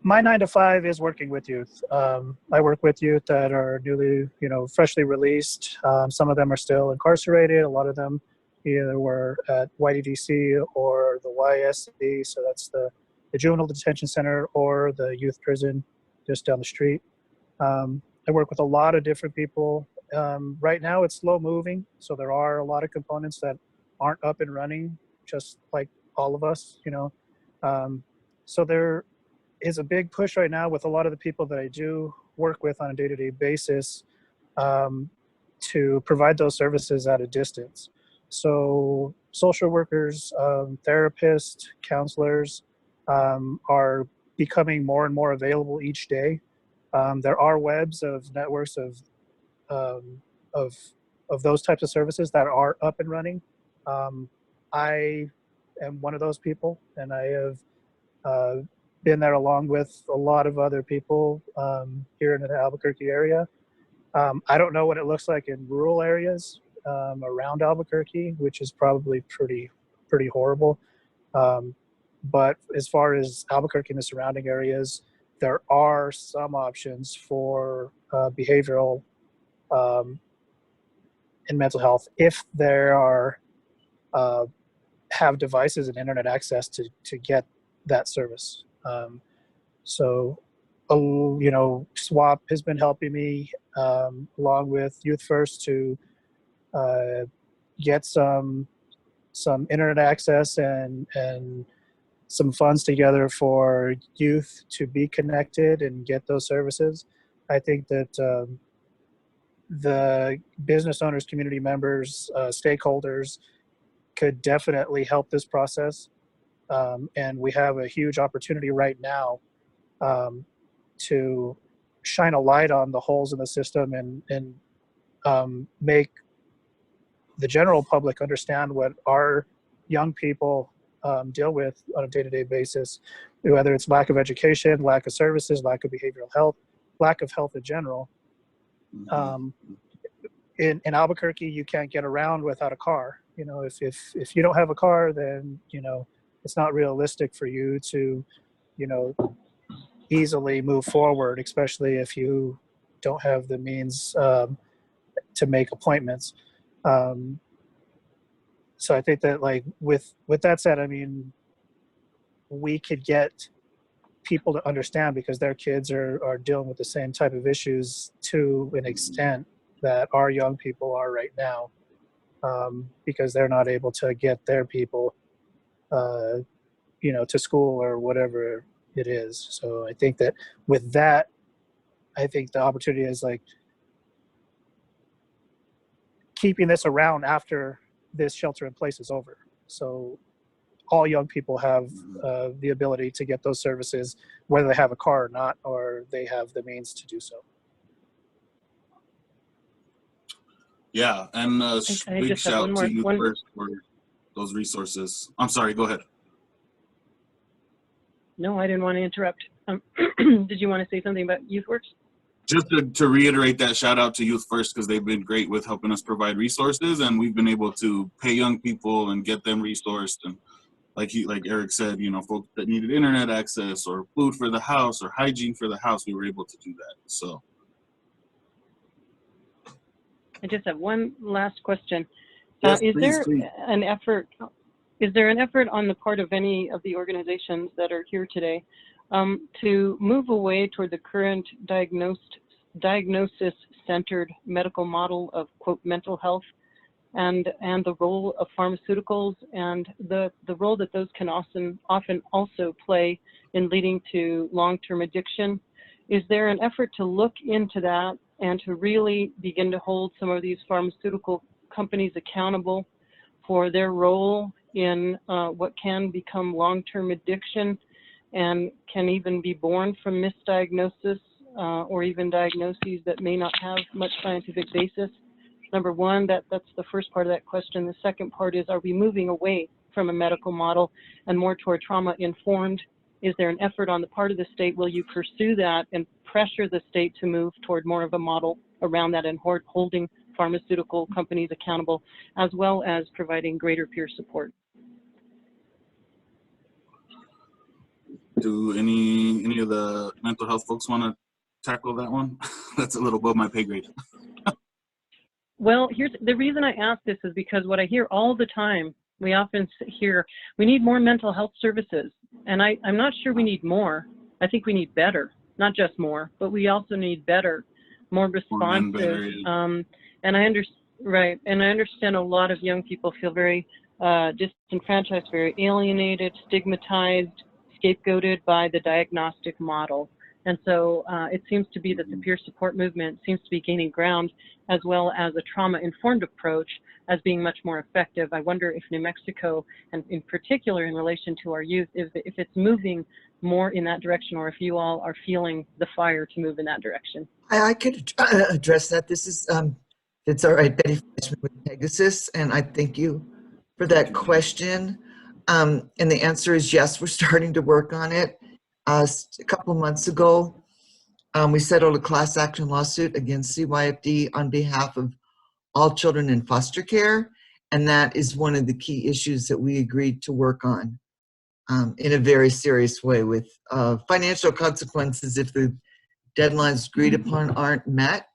my 9 to 5 is working with youth. I work with youth that are newly, freshly released. Some of them are still incarcerated. A lot of them either were at YDDC or the YSC, so that's the Juvenile Detention Center, or the youth prison just down the street. I work with a lot of different people. Right now it's slow moving, so there are a lot of components that aren't up and running, just like all of us, so there is a big push right now with a lot of the people that I do work with on a day-to-day basis to provide those services at a distance. So social workers, therapists, counselors are becoming more and more available each day. There are webs of networks of those types of services that are up and running. I am one of those people, and I have been there along with a lot of other people here in the Albuquerque area. I don't know what it looks like in rural areas around Albuquerque, which is probably pretty horrible. But as far as Albuquerque and the surrounding areas, there are some options for behavioral and mental health if there are have devices and internet access to get that service. So, you know, SWAP has been helping me along with Youth First to get some internet access and some funds together for youth to be connected and get those services. I think that the business owners, community members, stakeholders could definitely help this process. And we have a huge opportunity right now to shine a light on the holes in the system and make the general public understand what our young people deal with on a day-to-day basis, whether it's lack of education, lack of services, lack of behavioral health, lack of health in general. In Albuquerque, you can't get around without a car. You know, if you don't have a car, then, you know, it's not realistic for you to, you know, easily move forward, especially if you don't have the means to make appointments. So I think that, like, with that said, I mean, we could get people to understand because their kids are dealing with the same type of issues to an extent that our young people are right now, because they're not able to get their people, you know, to school or whatever it is. So I think that with that, I think the opportunity is like keeping this around after this shelter in place is over. So all young people have the ability to get those services, whether they have a car or not, or they have the means to do so. Yeah, and big just have shout to you one first for those resources. I'm sorry, go ahead. No, I didn't want to interrupt. Did you want to say something about YouthWorks? Just to reiterate that, shout out to Youth First, because they've been great with helping us provide resources, and we've been able to pay young people and get them resourced. And like Eric said, you know, folks that needed internet access or food for the house or hygiene for the house, we were able to do that. So I just have one last question. yes, Is please, there please. an effort? Is there an effort on the part of any of the organizations that are here today to move away toward the current diagnosis-centered medical model of, quote, mental health, and the role of pharmaceuticals and the role that those can often also play in leading to long-term addiction? Is there an effort to look into that and to really begin to hold some of these pharmaceutical companies accountable for their role in what can become long-term addiction and can even be born from misdiagnosis or even diagnoses that may not have much scientific basis? Number one, that's the first part of that question. The second part is, are we moving away from a medical model and more toward trauma-informed? Is there an effort on the part of the state? Will you pursue that and pressure the state to move toward more of a model around that and holding pharmaceutical companies accountable, as well as providing greater peer support? Do any of the mental health folks want to tackle that one? That's a little above my pay grade. Well, here's the reason I ask this is because what I hear all the time, we often hear, we need more mental health services. And I'm not sure we need more. I think we need better, not just more, but we also need better, more responsive. Better, yeah. And I understand a lot of young people feel very disenfranchised, very alienated, stigmatized, scapegoated by the diagnostic model. And so it seems to be that the peer support movement seems to be gaining ground, as well as a trauma-informed approach as being much more effective. I wonder if New Mexico, and in particular in relation to our youth, if it's moving more in that direction, or if you all are feeling the fire to move in that direction. I could address that. This is, it's all right, Betty Fleischman with Pegasus, and I thank you for that question. And the answer is yes, we're starting to work on it. A couple months ago, we settled a class action lawsuit against CYFD on behalf of all children in foster care, and that is one of the key issues that we agreed to work on in a very serious way, with financial consequences if the deadlines agreed upon aren't met.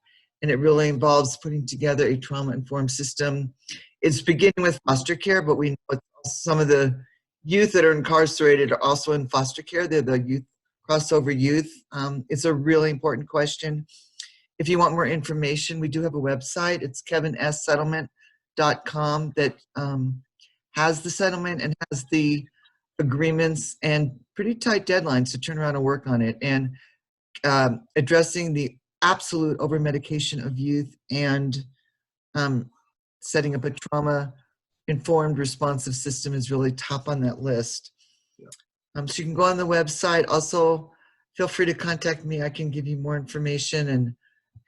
And it really involves putting together a trauma-informed system. It's beginning with foster care, but we know some of the youth that are incarcerated are also in foster care. They're the youth, crossover youth. It's a really important question. If you want more information, we do have a website. It's kevinssettlement.com that has the settlement and has the agreements and pretty tight deadlines to turn around and work on it. And addressing the absolute over-medication of youth and setting up a trauma-informed responsive system is really top on that list. Yeah. So you can go on the website. Also, feel free to contact me. I can give you more information, and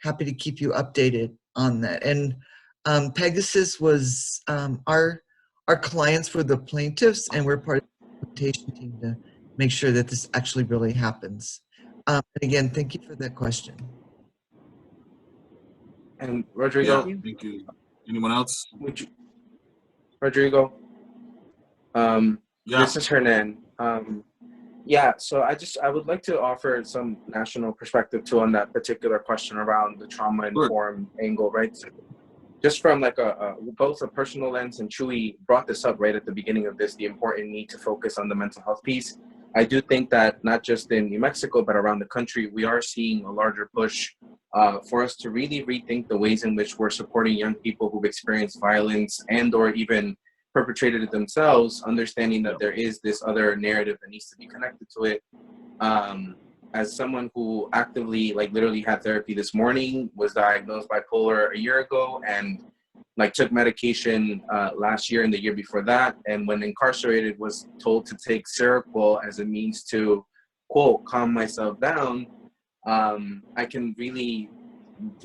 happy to keep you updated on that. And Pegasus was our clients were the plaintiffs, and we're part of the implementation team to make sure that this actually really happens. And again, thank you for that question. And Rodrigo, Yeah, thank you. Anyone else? would you, Rodrigo? Yeah. This is Hernan. Yeah, so I would like to offer some national perspective too on that particular question around the trauma-informed angle, right? So just from like both a personal lens, and Chewy brought this up right at the beginning of this, the important need to focus on the mental health piece. I do think that not just in New Mexico, but around the country, we are seeing a larger push for us to really rethink the ways in which we're supporting young people who've experienced violence and or even perpetrated it themselves, understanding that there is this other narrative that needs to be connected to it. As someone who actively, like literally had therapy this morning, was diagnosed bipolar a year ago, and like took medication last year and the year before that, and when incarcerated was told to take Seroquel as a means to, quote, calm myself down, I can really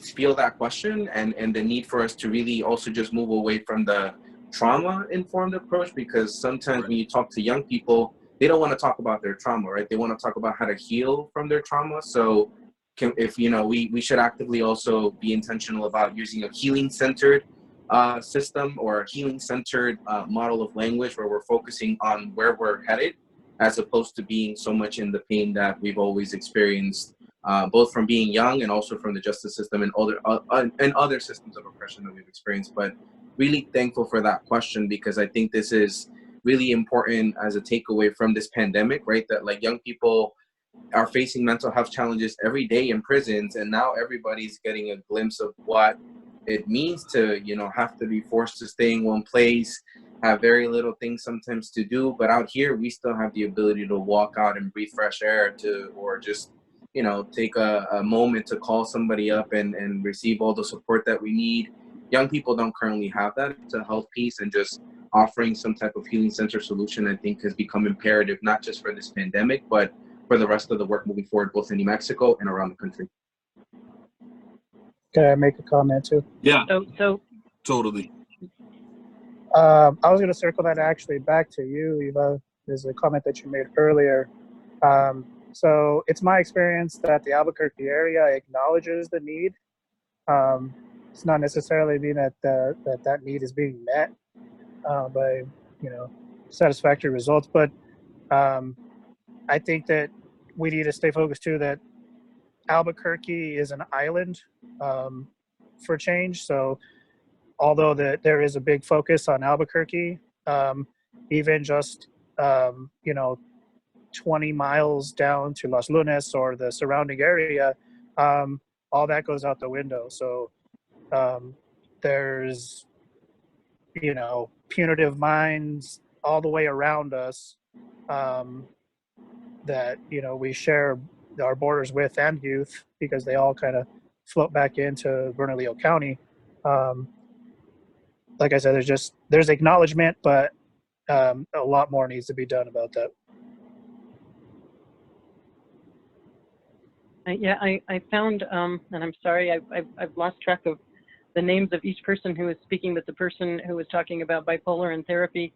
feel that question and the need for us to really also just move away from the trauma-informed approach, because sometimes when you talk to young people, they don't want to talk about their trauma, right? They want to talk about how to heal from their trauma. So if, you know, we should actively also be intentional about using a healing-centered system, or a healing-centered model of language where we're focusing on where we're headed, as opposed to being so much in the pain that we've always experienced, both from being young and also from the justice system and other systems of oppression that we've experienced. But really thankful for that question, because I think this is really important as a takeaway from this pandemic, right? That like young people are facing mental health challenges every day in prisons, and now everybody's getting a glimpse of what it means to, you know, have to be forced to stay in one place, have very little things sometimes to do. But out here, we still have the ability to walk out and breathe fresh air, or just, you know, take a moment to call somebody up and receive all the support that we need. Young people don't currently have that. It's a health piece, and just offering some type of healing center solution, I think, has become imperative, not just for this pandemic, but for the rest of the work moving forward, both in New Mexico and around the country. Can I make a comment too? Yeah, So totally. I was going to circle that actually back to you, Eva. There's a comment that you made earlier. So it's my experience that the Albuquerque area acknowledges the need. It's not necessarily mean that that need is being met by, you know, satisfactory results, but I think that we need to stay focused too, that Albuquerque is an island for change. So although there is a big focus on Albuquerque, even just, you know, 20 miles down to Los Lunas or the surrounding area, all that goes out the window. So there's, you know, punitive minds all the way around us that, you know, we share our borders with and youth, because they all kind of float back into Bernalillo County. Like I said, there's acknowledgement, but a lot more needs to be done about that. Yeah, I found, and I'm sorry, I've lost track of the names of each person who was speaking, but the person who was talking about bipolar and therapy.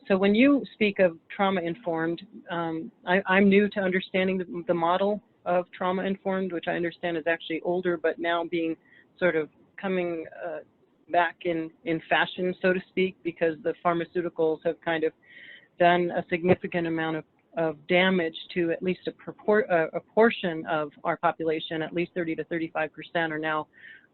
So when you speak of trauma-informed, I'm new to understanding the model of trauma-informed, which I understand is actually older, but now being sort of coming back in fashion, so to speak, because the pharmaceuticals have kind of done a significant amount of damage to at least a portion of our population. At least 30 to 35% are now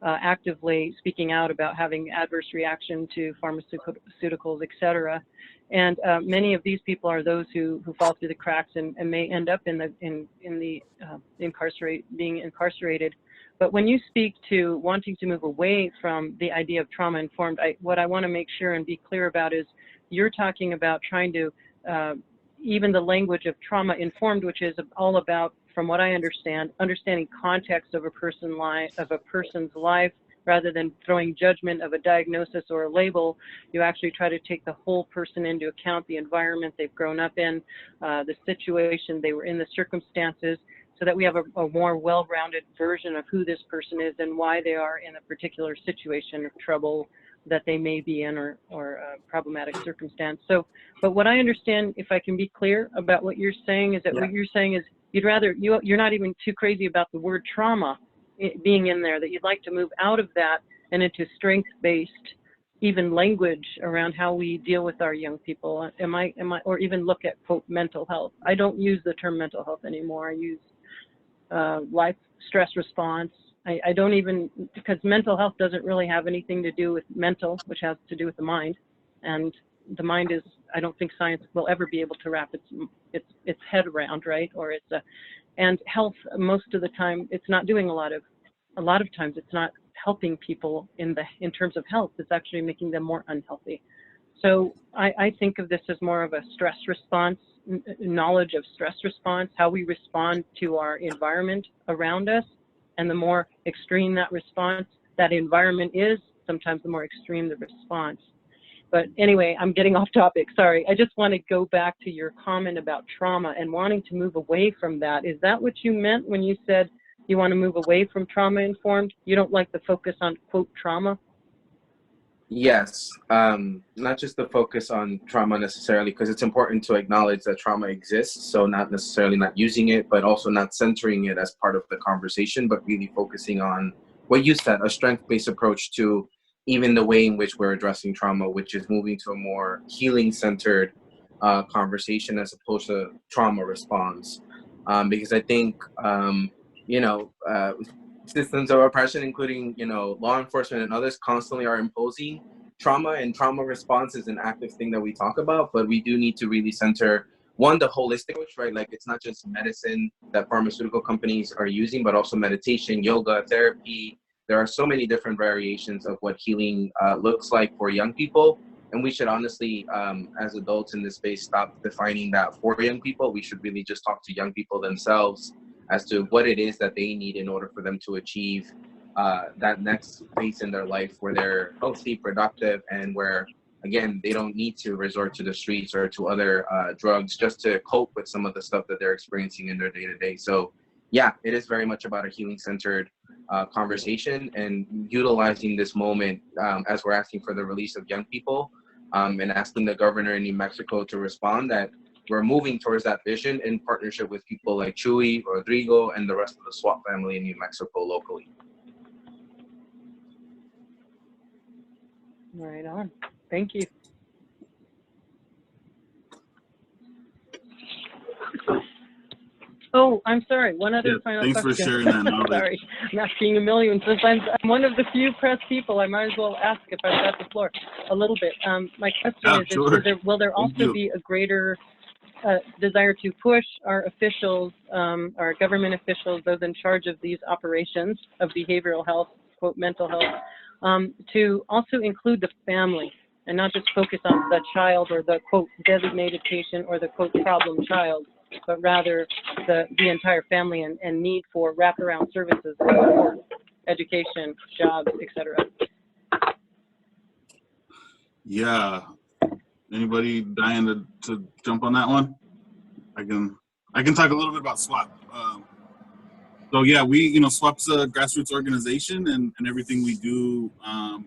actively speaking out about having adverse reaction to pharmaceuticals, et cetera. And many of these people are those who fall through the cracks and may end up being incarcerated. But when you speak to wanting to move away from the idea of trauma-informed, what I want to make sure and be clear about is you're talking about trying to, even the language of trauma-informed, which is all about, from what I understand, understanding context of a person's life, rather than throwing judgment of a diagnosis or a label. You actually try to take the whole person into account, the environment they've grown up in, the situation they were in, the circumstances, so that we have a more well-rounded version of who this person is and why they are in a particular situation of trouble that they may be in, or a problematic circumstance. So, but what I understand, if I can be clear about what you're saying, is that what you're saying is you're not even too crazy about the word trauma being in there, that you'd like to move out of that and into strength-based, even language around how we deal with our young people. Am I, or even look at, quote, mental health. I don't use the term mental health anymore. I use life stress response. I don't even, because mental health doesn't really have anything to do with mental, which has to do with the mind. And the mind is, I don't think science will ever be able to wrap its head around, right? Or and health, most of the time, it's not doing a lot of times it's not helping people in terms of health. It's actually making them more unhealthy. So I think of this as more of a stress response, knowledge of stress response, how we respond to our environment around us. And the more extreme that environment is, sometimes the more extreme the response. But anyway, I'm getting off topic, sorry. I just want to go back to your comment about trauma and wanting to move away from that. Is that what you meant when you said you want to move away from trauma-informed? You don't like the focus on, quote, trauma? Yes, not just the focus on trauma necessarily, because it's important to acknowledge that trauma exists. So not necessarily not using it, but also not centering it as part of the conversation, but really focusing on what you said, a strength-based approach to even the way in which we're addressing trauma, which is moving to a more healing-centered conversation as opposed to trauma response. Because I think, systems of oppression, including, law enforcement and others, constantly are imposing trauma, and trauma response is an active thing that we talk about, but we do need to really center, one, the holistic approach, right? Like, it's not just medicine that pharmaceutical companies are using, but also meditation, yoga, therapy. There are so many different variations of what healing looks like for young people. And we should honestly, as adults in this space, stop defining that for young people. We should really just talk to young people themselves as to what it is that they need in order for them to achieve that next phase in their life where they're healthy, productive, and where, again, they don't need to resort to the streets or to other drugs just to cope with some of the stuff that they're experiencing in their day-to-day. So yeah, it is very much about a healing-centered conversation and utilizing this moment as we're asking for the release of young people and asking the governor in New Mexico to respond, that we're moving towards that vision in partnership with people like Chuy, Rodrigo, and the rest of the SWAT family in New Mexico locally. Right on. Thank you. Oh, I'm sorry. One other final thanks question. for sharing that knowledge. Sorry, I'm asking a million. Since I'm one of the few press people, I might as well ask if I've got the floor a little bit. My question is, sure. will there also be a greater desire to push our officials, our government officials, those in charge of these operations of behavioral health, quote, mental health, to also include the family and not just focus on the child or the, quote, designated patient or the, quote, problem child? but rather the entire family and need for wraparound services like support, education, jobs, etc. Yeah. Anybody dying to jump on that one? I can talk a little bit about SWAP. So yeah, SWAP's a grassroots organization, and everything we do,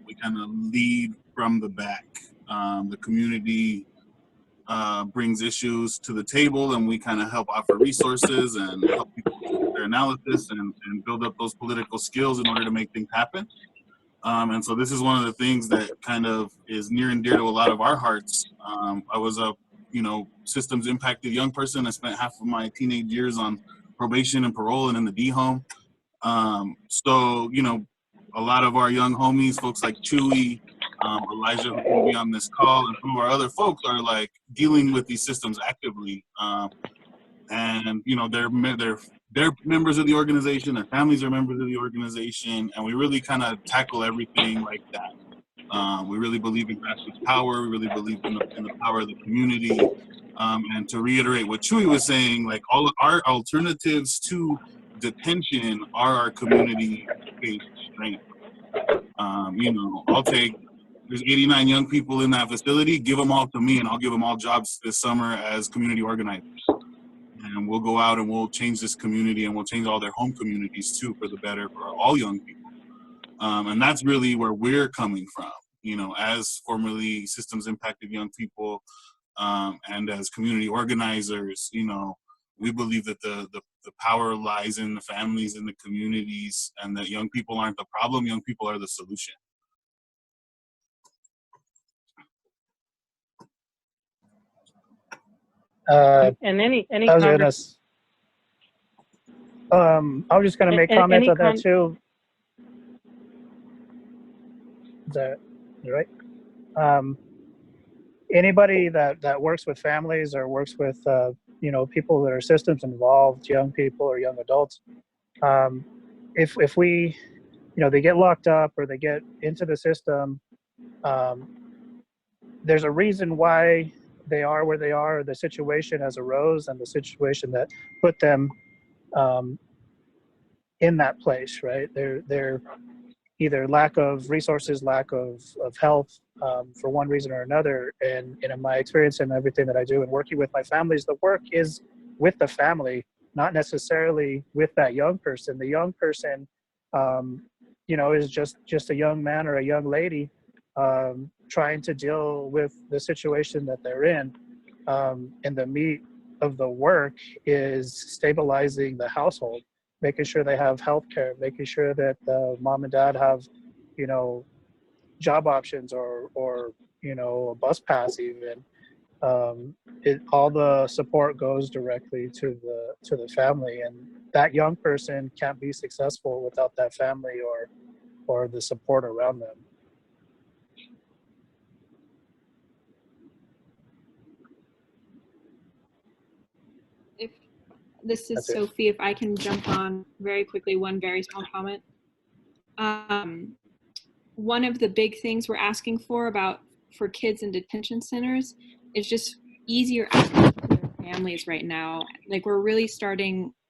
we kind of lead from the back. The community brings issues to the table, and we kind of help offer resources and help people with their analysis and build up those political skills in order to make things happen. And so this is one of the things that kind of is near and dear to a lot of our hearts. I was a, systems impacted young person. I spent half of my teenage years on probation and parole and in the D home. So, a lot of our young homies, folks like Chewy, Elijah, who will be on this call, and some of our other folks are like dealing with these systems actively. And they're members of the organization, their families are members of the organization, and we really kind of tackle everything like that. We really believe in grassroots power. We really believe in the power of the community. And to reiterate what Chewy was saying, like all of our alternatives to detention are our community-based strength. There's 89 young people in that facility. Give them all to me, and I'll give them all jobs this summer as community organizers. And we'll go out and we'll change this community, and we'll change all their home communities too for the better for all young people. And that's really where we're coming from, as formerly systems impacted young people, and as community organizers. We believe that the power lies in the families and the communities, and that young people aren't the problem, young people are the solution. And any I was just going to make comments on that too. Is that right? Anybody that works with families or works with people that are systems involved, young people or young adults, if we they get locked up or they get into the system, there's a reason why they are where they are. The situation has arose, and the situation that put them in that place, right? They're either lack of resources, lack of health, for one reason or another. And in my experience and everything that I do and working with my families, the work is with the family, not necessarily with that young person. The young person, is just a young man or a young lady trying to deal with the situation that they're in. And the meat of the work is stabilizing the household, making sure they have health care, making sure that mom and dad have, job options or a bus pass even. All the support goes directly to the family, and that young person can't be successful without that family or the support around them. This is That's it. Sophie. If I can jump on very quickly, one very small comment. One of the big things we're asking for kids in detention centers is just easier access to their families right now. Like, we're really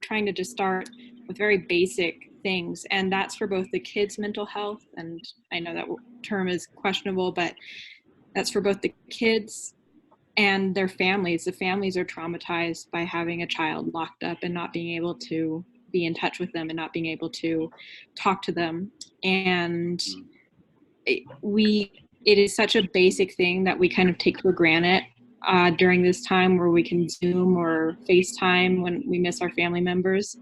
trying to just start with very basic things, and that's for both the kids' mental health, and I know that term is questionable, but that's for both the kids and their families. The families are traumatized by having a child locked up and not being able to be in touch with them and not being able to talk to them. And it is such a basic thing that we kind of take for granted during this time, where we can Zoom or FaceTime when we miss our family members.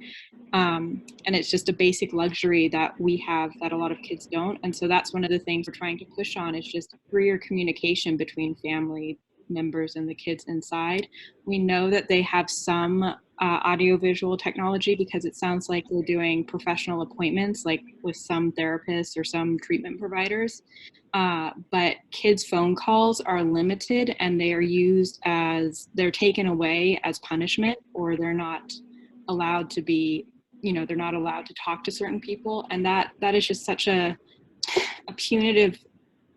And it's just a basic luxury that we have that a lot of kids don't. And so that's one of the things we're trying to push on, is just freer communication between family members and the kids inside. We know that they have some audiovisual technology, because it sounds like they're doing professional appointments, like with some therapists or some treatment providers. But kids' phone calls are limited, and they are they're taken away as punishment, or they're not allowed to be, they're not allowed to talk to certain people. And that is just such a punitive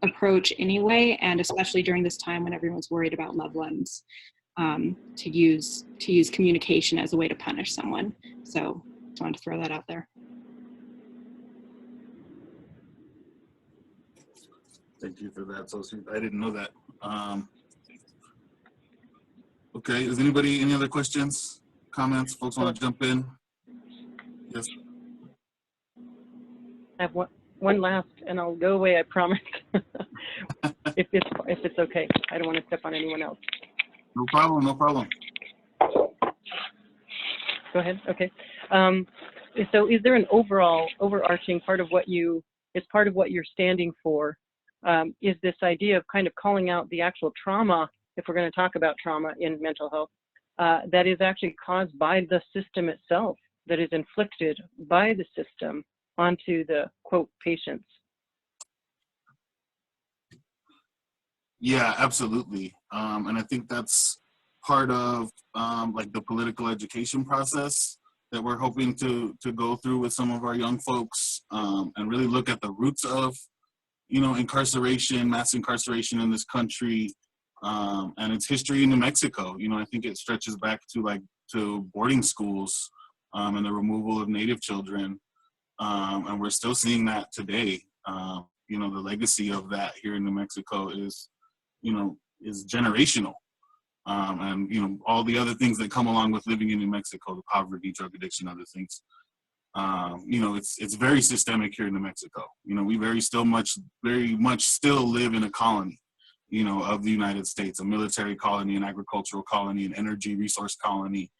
approach anyway, and especially during this time when everyone's worried about loved ones. to use communication as a way to punish someone. So just wanted to throw that out there. Thank you for that, Sophie. I didn't know that. Okay, is anybody, any other questions, comments? Folks want to jump in? Yes. I have one last, and I'll go away, I promise. if it's okay. I don't want to step on anyone else. No problem, no problem. Go ahead, okay. So is there an overarching part of what you're standing for? Is this idea of kind of calling out the actual trauma, if we're going to talk about trauma in mental health, that is actually caused by the system itself, that is inflicted by the system onto the, quote, patients? Yeah, absolutely. And I think that's part of like the political education process that we're hoping to go through with some of our young folks, and really look at the roots of, incarceration, mass incarceration in this country, and its history in New Mexico. I think it stretches back to boarding schools, and the removal of Native children. And we're still seeing that today. The legacy of that here in New Mexico is generational. And all the other things that come along with living in New Mexico, the poverty, drug addiction, other things. It's very systemic here in New Mexico. We very much still live in a colony, of the United States, a military colony, an agricultural colony, an energy resource colony.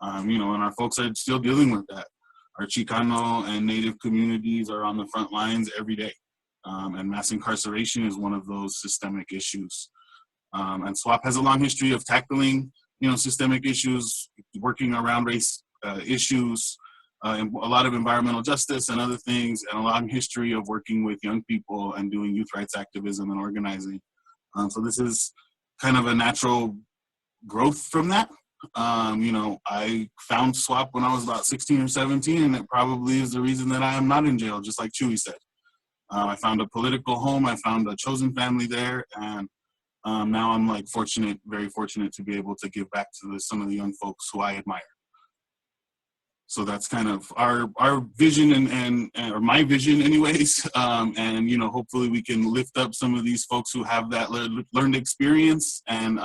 And our folks are still dealing with that. Our Chicano and Native communities are on the front lines every day. And mass incarceration is one of those systemic issues. And SWAP has a long history of tackling, systemic issues, working around race issues, and a lot of environmental justice and other things, and a long history of working with young people and doing youth rights activism and organizing. So this is kind of a natural growth from that. I found SWAP when I was about 16 or 17, and it probably is the reason that I am not in jail, just like Chewy said. I found a political home, I found a chosen family there, and now I'm very fortunate to be able to give back to some of the young folks who I admire. So that's kind of our vision or my vision anyways. And hopefully we can lift up some of these folks who have that learned experience, and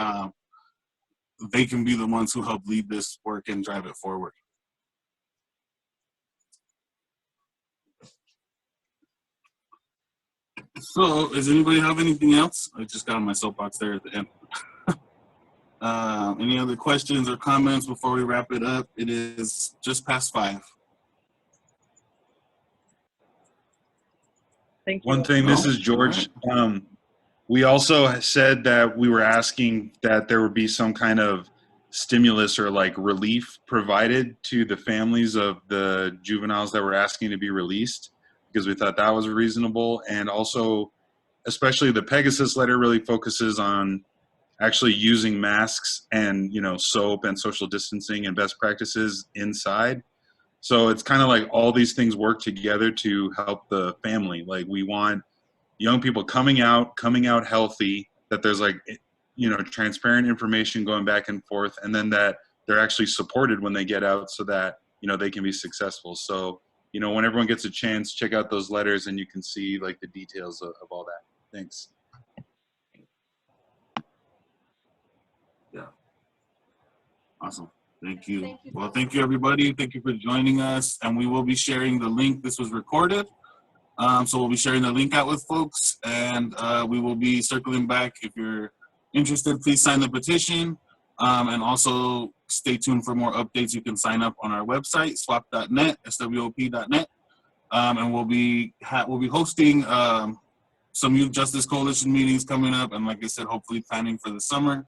they can be the ones who help lead this work and drive it forward. So, does anybody have anything else? I just got on my soapbox there at the end. Any other questions or comments before we wrap it up? It is just past 5. Thank you. One thing, this is George. We also said that we were asking that there would be some kind of stimulus or relief provided to the families of the juveniles that were asking to be released, because we thought that was reasonable. And also, especially the Pegasus letter really focuses on actually using masks and, soap and social distancing and best practices inside. So it's kind of like all these things work together to help the family. We want young people coming out healthy, that there's transparent information going back and forth, and then that they're actually supported when they get out, so that, they can be successful. So, when everyone gets a chance, check out those letters and you can see the details of all that. Thanks. Yeah. Awesome. Thank you. Well, thank you, everybody. Thank you for joining us. And we will be sharing the link. This was recorded. So we'll be sharing the link out with folks, and we will be circling back. If you're interested, please sign the petition. And also stay tuned for more updates. You can sign up on our website, swap.net, swop.net. And we'll be hosting some Youth Justice Coalition meetings coming up. And like I said, hopefully planning for the summer.